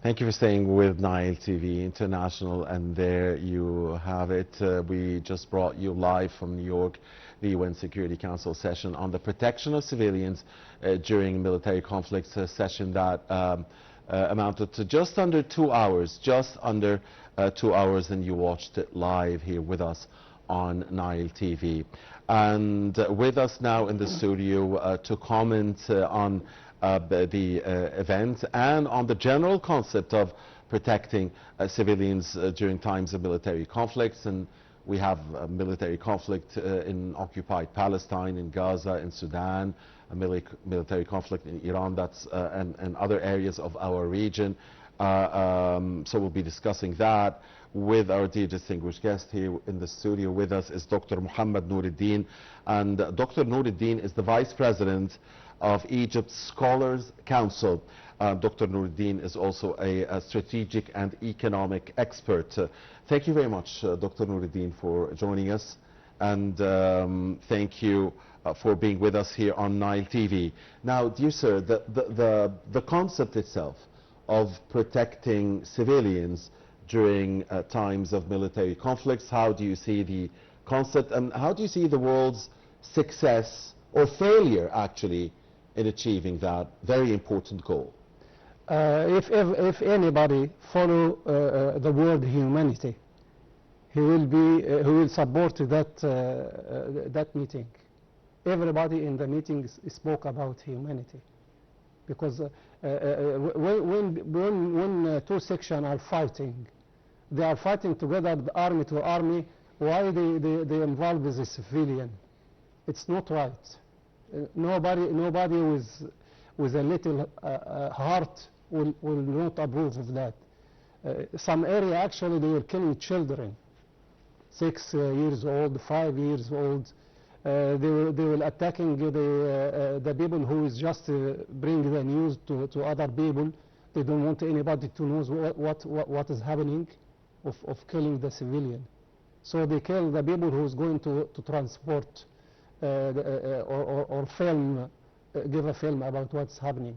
Thank you for staying with Nile TV International, and there you have it. We just brought you live from New York, the UN Security Council session on the protection of civilians during military conflicts, a session that amounted to just under 2 hours, and you watched it live here with us on Nile TV. And with us now in the studio to comment on the event and on the general concept of protecting civilians during times of military conflicts. And we have military conflict in occupied Palestine, in Gaza, in Sudan, a military conflict in Iran, and other areas of our region. So we'll be discussing that with our dear distinguished guest. Here in the studio with us is Dr. Mohamed Nour, and Dr. Nour is the Vice President of Egypt's Scholars Council. Dr. Nour is also a strategic and economic expert. Thank you very much, Dr. Nour, for joining us, and thank you for being with us here on Nile TV. Now, dear sir, the concept itself of protecting civilians during times of military conflicts, how do you see the concept, and how do you see the world's success or failure actually in achieving that very important goal? If anybody follow the word humanity, he will support that meeting. Everybody in the meeting spoke about humanity, because when two sections are fighting, they are fighting together, the army to army. Why they involve the civilian? It's not right. Nobody with a little heart will not approve of that. Some area actually they were killing children, 6 years old, 5 years old. They were attacking the people who is just bring the news to other people. They don't want anybody to know what is happening of killing the civilian. So they kill the people who is going to transport or film, give a film about what's happening.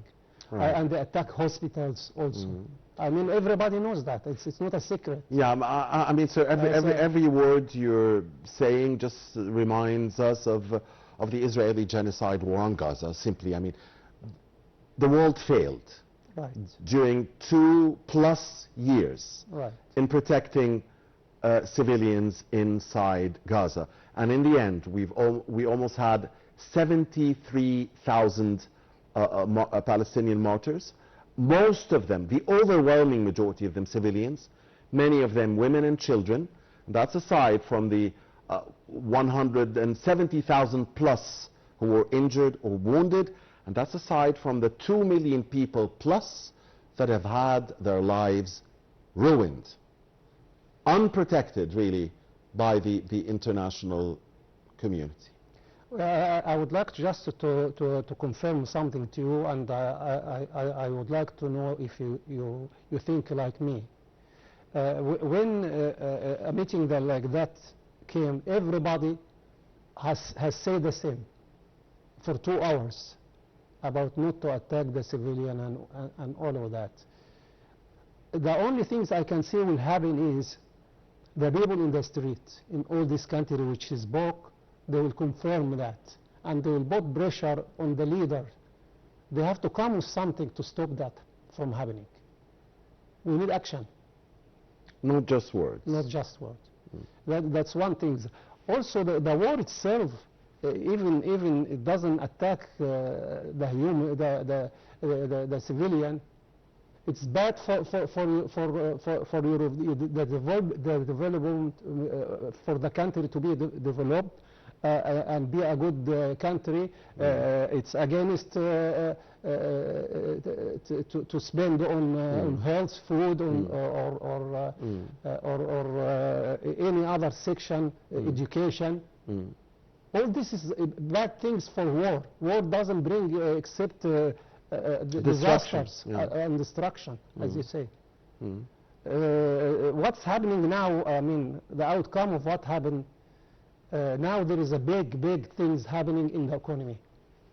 Right. And they attack hospitals also. I mean, everybody knows that. It's not a secret. Yeah, I mean, so every word you're saying just reminds us of the Israeli genocide war on Gaza. Simply, I mean, the world failed during 2+ years in protecting civilians inside Gaza, and in the end, we almost had 73,000 Palestinian martyrs. Most of them, the overwhelming majority of them, civilians, many of them women and children. That's aside from the 170,000+ who were injured or wounded, and that's aside from the 2 million people plus that have had their lives ruined, unprotected really by the international community. I would like just to confirm something to you, and I would like to know if you think like me. When a meeting like that came, everybody has said the same for 2 hours about not to attack the civilian and all of that. The only things I can say will happen is the people in the street in all this country which is broke, they will confirm that, and they will put pressure on the leader. They have to come with something to stop that from happening. We need action. Not just words. Not just words. That's one thing. Also, the war itself, even it doesn't attack the civilian. It's bad for the development for the country to be developed. And be a good country. It's against to spend on health, food, or any other section, education. All this is bad things for war. War doesn't bring except disasters and destruction, as you say. What's happening now? I mean, the outcome of what happened. Now there is a big things happening in the economy,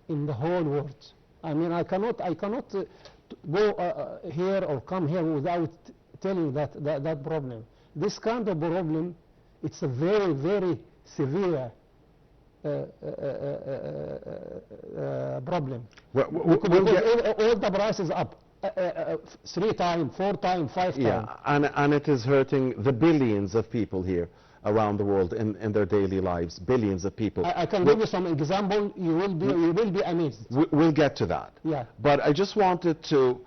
in the whole world. I mean, I cannot go here or come here without telling that problem. This kind of problem, it's a very, very severe problem. Because all the prices up 3 times, 4 times, 5 times. Yeah, and it is hurting the billions of people here around the world in their daily lives, billions of people. I can give you some example. You will be amazed. We'll get to that. Yeah. But I just wanted to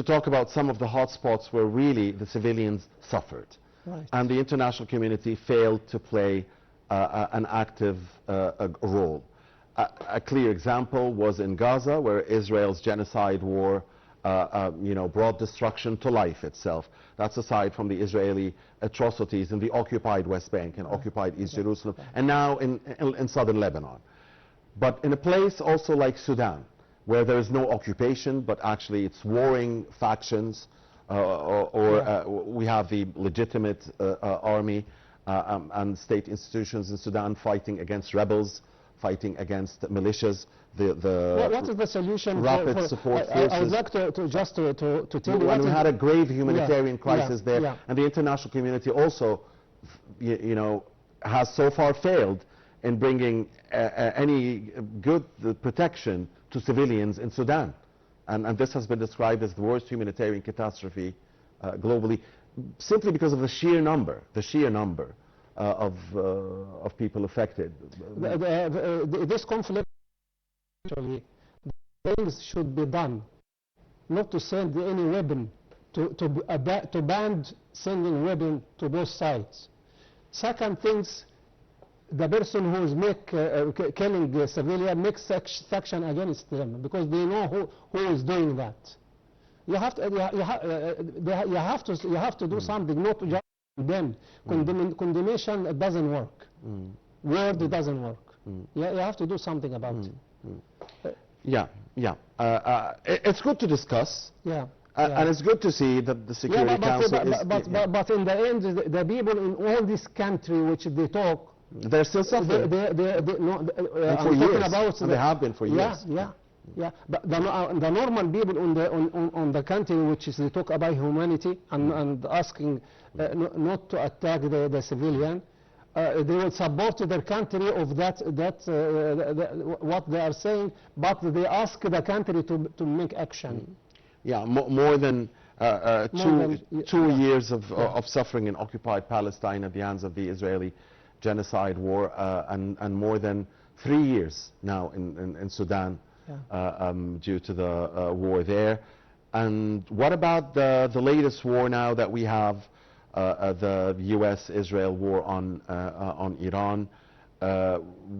talk about some of the hot spots where really the civilians suffered. Right. And the international community failed to play an active role. A clear example was in Gaza, where Israel's genocide war brought destruction to life itself. That's aside from the Israeli atrocities in the occupied West Bank and occupied East Jerusalem, and now in southern Lebanon. But in a place also like Sudan, where there is no occupation, but actually it's warring factions, we have the legitimate army and state institutions in Sudan fighting against rebels, fighting against militias. What is the solution? Rapid support forces. I would like to tell you. When we had a grave humanitarian crisis there, and the international community also, has so far failed in bringing any good protection to civilians in Sudan. And this has been described as the worst humanitarian catastrophe globally, simply because of the sheer number of people affected. This conflict, actually, things should be done, not to send any weapon, to ban sending weapon to both sides. Second things, the person who is killing the civilian makes action against them, because they know who is doing that. You have to do something, not just condemn. Condemnation doesn't work. Word doesn't work. You have to do something about it. It's good to discuss. And it's good to see that the Security Council is... But in the end, the people in all this country which they talk, they're still suffering. For years. And they have been for years. But the normal people on the country, which is they talk about humanity and asking not to attack the civilian, they will support their country of what they are saying, but they ask the country to make action. More than two years of suffering in occupied Palestine at the hands of the Israeli genocide war, and more than 3 years now in Sudan due to the war there. And what about the latest war now that we have, the U.S.-Israel war on Iran,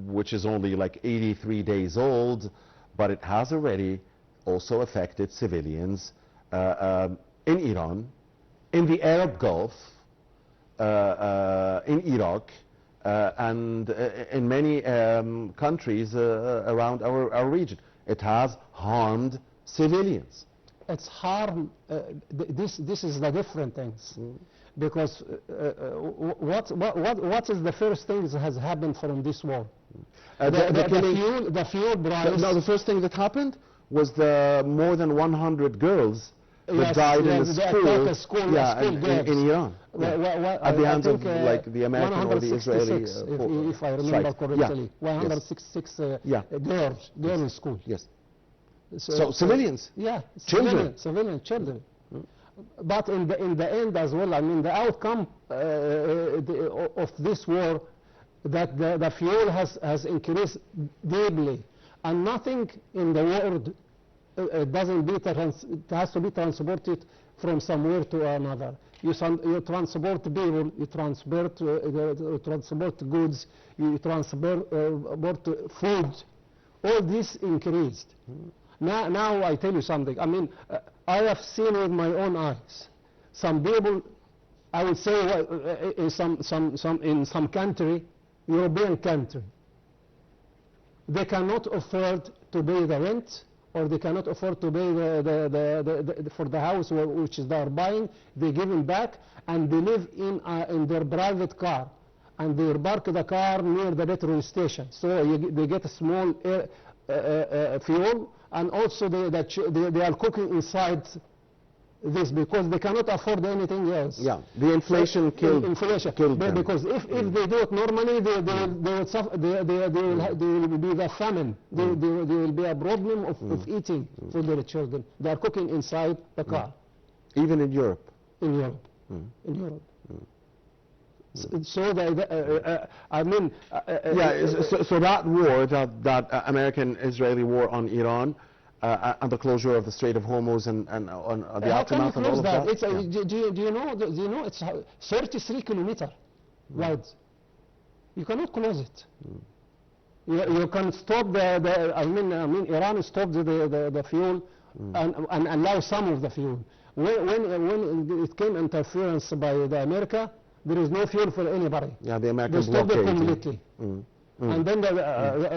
which is only like 83 days old, but it has already also affected civilians in Iran, in the Arab Gulf, in Iraq, and in many countries around our region. It has harmed civilians. It's harm. This is the different things, because what is the first thing that has happened from this war? The fuel price. No, the first thing that happened was the more than 100 girls that died in the school in Iran. At the hands of the American or the Israeli if I remember correctly, 166 girls in school. Yes. So civilians. Civilian children. But in the end as well, I mean, the outcome of this war, that the fuel has increased deeply, and nothing in the world it has to be transported from somewhere to another. You transport people, you transport goods, you transport food. All this increased. Now I tell you something. I mean, I have seen with my own eyes. Some people, I would say, in some country, European country, they cannot afford to pay the rent, or they cannot afford to pay for the house which they are buying. They give them back, and they live in their private car, and they park the car near the petrol station. So they get a small fuel, and also they are cooking inside this because they cannot afford anything else. Yeah, the inflation killed them. Because if they do it normally, they will suffer, they will be the famine. There will be a problem of eating for their children. They are cooking inside the car. Even in Europe? In Europe. In Europe. So I mean... so that war, that American-Israeli war on Iran, and the closure of the Strait of Hormuz and on the aftermath and all of that. Do you know it's 33 kilometers wide. You cannot close it. You can stop I mean Iran stopped the fuel and allow some of the fuel. When it came interference by the America, there is no fuel for anybody. Yeah, the Americans they stopped it blockade. completely. And then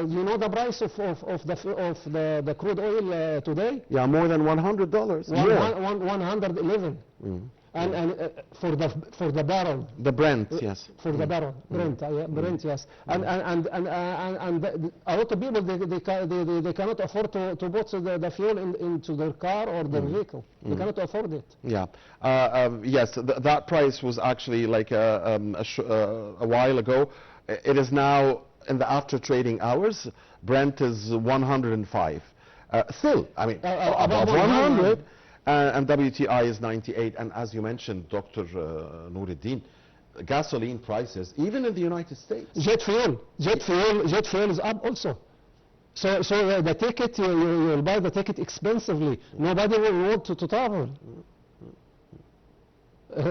you know the price of the crude oil today? Yeah, more than $100. 111. And for the barrel. The Brent, yes. For the barrel, Brent, yes. And a lot of people they cannot afford to put the fuel into their car or their vehicle. They cannot afford it. Yeah. Yes, that price was actually like a while ago. It is now in the after trading hours. Brent is 105. Still, I mean, above 100. And WTI is 98. And as you mentioned, Dr. Nouruddin, gasoline prices, even in the United States. Jet fuel is up also. So the ticket, you will buy the ticket expensively. Nobody will want to travel. So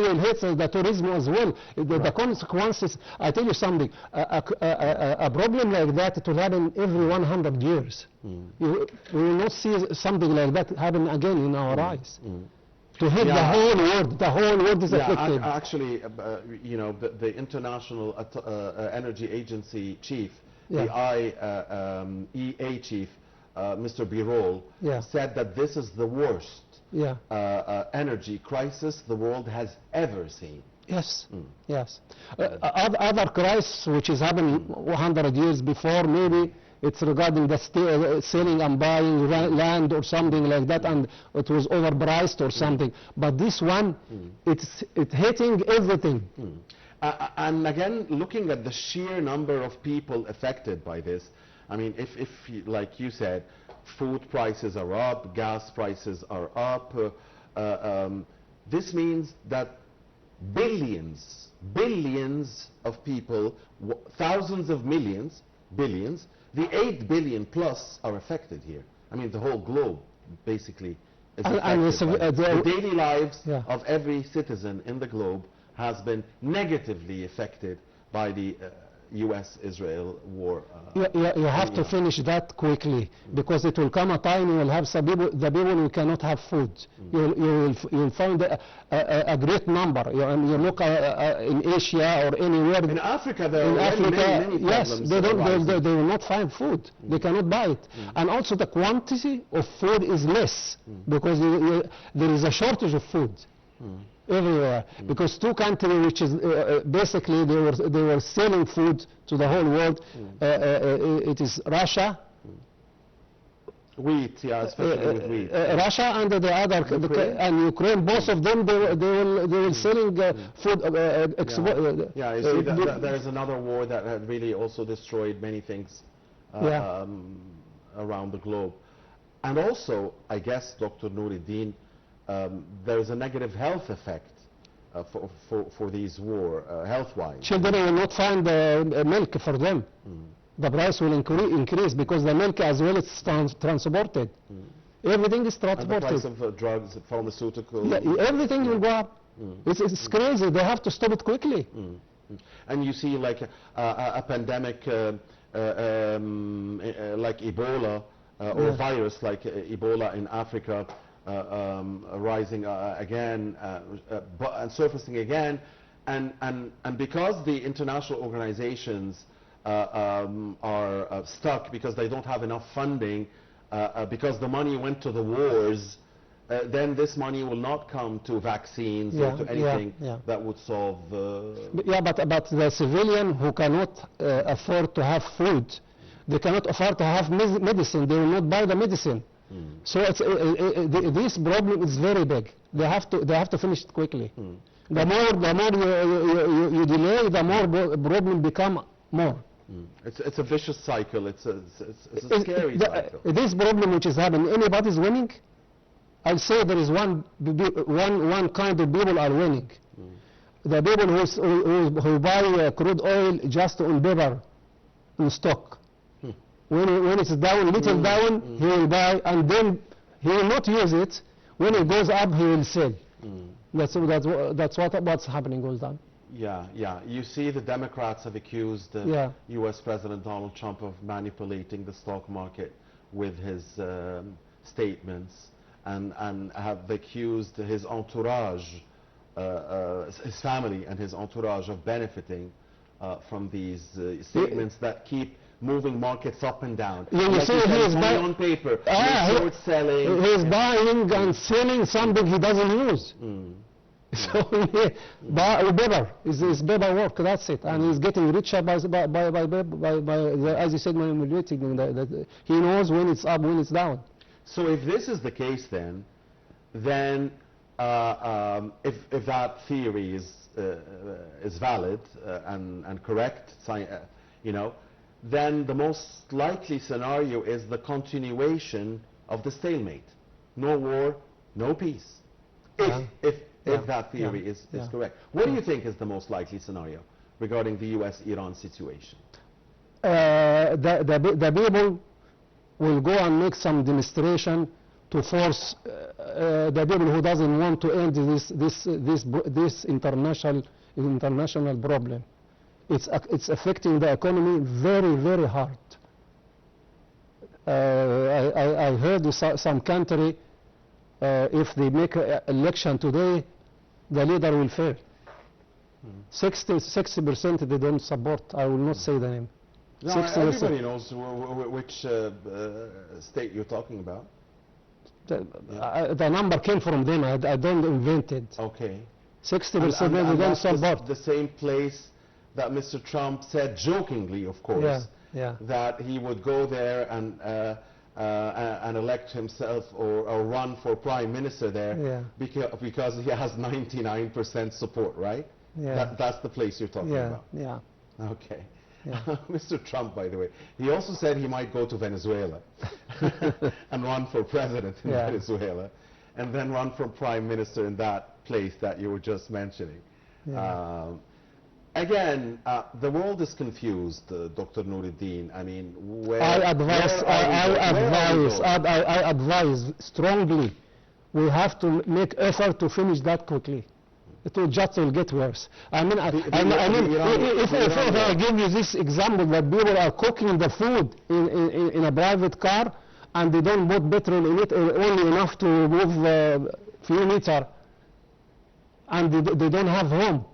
you'll hit the tourism as well. The consequences, I tell you something, a problem like that to happen every 100 years. We will not see something like that happen again in our eyes. To hit the whole world is affected. Actually, you know, the International Energy Agency chief, the IEA chief, Mr. Birol, said that this is the worst energy crisis the world has ever seen. Yes, yes. Other crisis which is happening 100 years before, maybe it's regarding the selling and buying land or something like that, and it was overpriced or something. But this one, it's hitting everything. And again, looking at the sheer number of people affected by this, I mean, if like you said, food prices are up, gas prices are up, this means that billions of people, thousands of millions, billions, the 8 billion plus are affected here. I mean, the whole globe basically is affected. The daily lives of every citizen in the globe has been negatively affected by the U.S.-Israel war. You have to finish that quickly, because it will come a time you will have some people, the people who cannot have food. You'll find a great number. You look in Asia or anywhere. In Africa, there are many problems. Yes, they will not find food. They cannot buy it. And also the quantity of food is less, because there is a shortage of food. Everywhere, because two countries which is basically they were selling food to the whole world. It is Russia, wheat, especially with wheat. Russia and the other and Ukraine. Both of them they will selling food. You see, there is another war that had really also destroyed many things around the globe, and also I guess, Dr. Nouruddin, there is a negative health effect for these war, health-wise. Children will not find milk for them. The price will increase because the milk as well is transported. Everything is transported. And the price of drugs, pharmaceuticals. Everything will go up. It's crazy. They have to stop it quickly. And you see like a pandemic like Ebola or virus like Ebola in Africa, rising again and surfacing again, and because the international organizations are stuck because they don't have enough funding, because the money went to the wars, then this money will not come to vaccines or to anything that would solve. But the civilian who cannot afford to have food, They cannot afford to have medicine. They will not buy the medicine. So it's, this problem is very big. They have to finish it quickly. The more you delay, the more problem become more. It's a vicious cycle. It's a scary cycle. This problem which is happening, anybody's winning. I'll say there is one kind of people are winning. The people who buy crude oil just on paper, in stock. When it's down, little down, he will buy, and then he will not use it. When it goes up, he will sell. That's what's happening all the time. Yeah. You see, the Democrats have accused U.S. President Donald Trump of manipulating the stock market with his statements, and have accused his entourage, his family and his entourage, of benefiting from these statements that keep moving markets up and down. You see, he is buying on paper. Short selling. He is buying and selling something he doesn't use. So paper is paper work. That's it, and he's getting richer by as you said, manipulating. He knows when it's up, when it's down. So if this is the case, then if that theory is valid and correct, then the most likely scenario is the continuation of the stalemate. No war, no peace. If that theory is correct. What do you think is the most likely scenario regarding the U.S.-Iran situation? The people will go and make some demonstration to force the people who doesn't want to end this international problem. It's affecting the economy very, very hard. I heard some country, if they make an election today, the leader will fail. 60% they don't support. I will not say the name. No, everybody knows which state you're talking about. The number came from them. I don't invent it. Okay. 60% they don't support. The same place that Mr. Trump said jokingly, of course, that he would go there and elect himself or run for prime minister there because he has 99% support, right? That's the place you're talking about. Yeah. Okay. Mr. Trump, by the way, he also said he might go to Venezuela and run for president in Venezuela, and then run for prime minister in that place that you were just mentioning. Again, the world is confused, Dr. Noureddin. I mean, I advise strongly. We have to make effort to finish that quickly. It will get worse. I mean, if I give you this example that people are cooking the food in a private car and they don't put petrol in it, only enough to move a few meters, and they don't have home.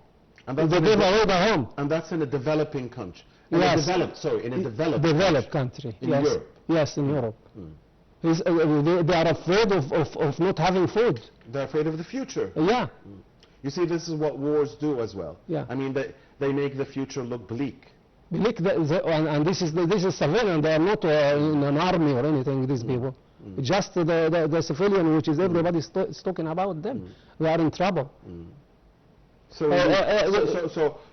And they give away the home. And that's in a developing country. In a developed country. In Europe. Yes, in Europe. They are afraid of not having food. They're afraid of the future. Yeah. You see, this is what wars do as well. Yeah. I mean, they make the future look bleak. And this is civilian. They are not in an army or anything, these people. Just the civilian, which is everybody's talking about them. They are in trouble. So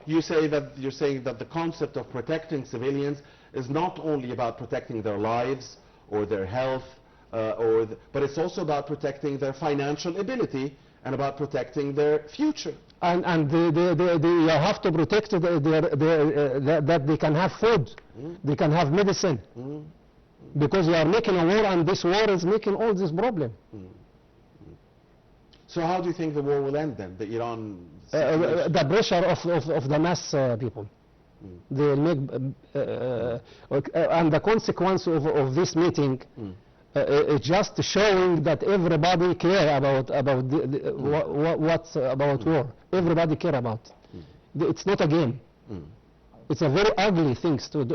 you're saying that the concept of protecting civilians is not only about protecting their lives or their health, but it's also about protecting their financial ability and about protecting their future. And you have to protect that they can have food, they can have medicine, because you are making a war, and this war is making all this problem. So how do you think the war will end then, the Iran the pressure of the mass people. They will make, and the consequence of this meeting is just showing that everybody care about war. Everybody care about. It's not a game. It's a very ugly thing to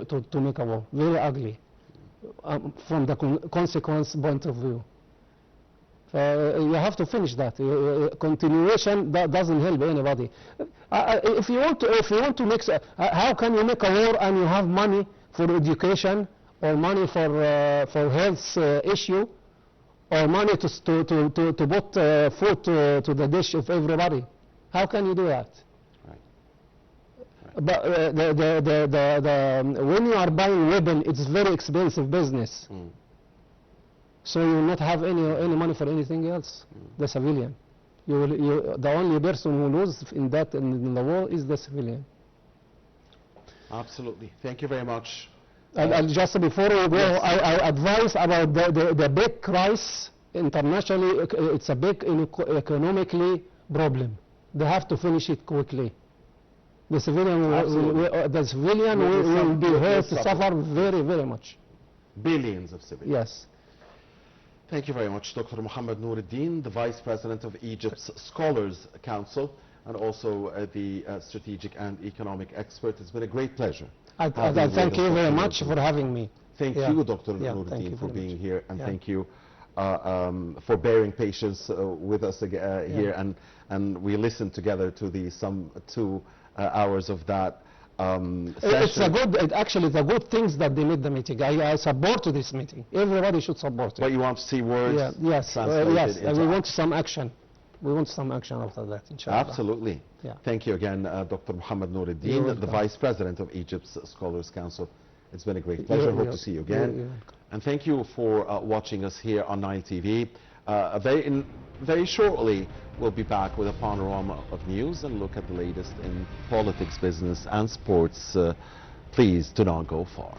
make a war. Very ugly from the consequence point of view. You have to finish that. Continuation that doesn't help anybody. If you want to make, how can you make a war and you have money for education or money for health issue, or money to put food to the dish of everybody. How can you do that? Right. But when you are buying weapon, it's very expensive business. So you will not have any money for anything else. The civilian, the only person who loses in the war is the civilian. Absolutely. Thank you very much. And just before we go, yes. I advise about the big crisis internationally. It's a big economically problem. They have to finish it quickly. The civilian will be hurt, suffer very, very much. Billions of civilians. Yes. Thank you very much, Dr. Mohamed Nour, the Vice President of Egypt's Scholars Council, and also the strategic and economic expert. It's been a great pleasure. I thank you very much for having me. Thank you, Dr. Nour, for being here, and thank you for bearing patience with us here. And we listened together to the 2 hours of that session. Actually, the good things that they made the meeting. I support this meeting. Everybody should support it. But you want to see words translated yes, we want some action. We want some action after that, inshallah. Absolutely. Yeah. Thank you again, Dr. Mohamed Nour, the Vice President of Egypt's Scholars Council. It's been a great pleasure. Hope to see you again. And thank you for watching us here on Nile TV. Very shortly, we'll be back with a panorama of news and look at the latest in politics, business, and sports. Please do not go far.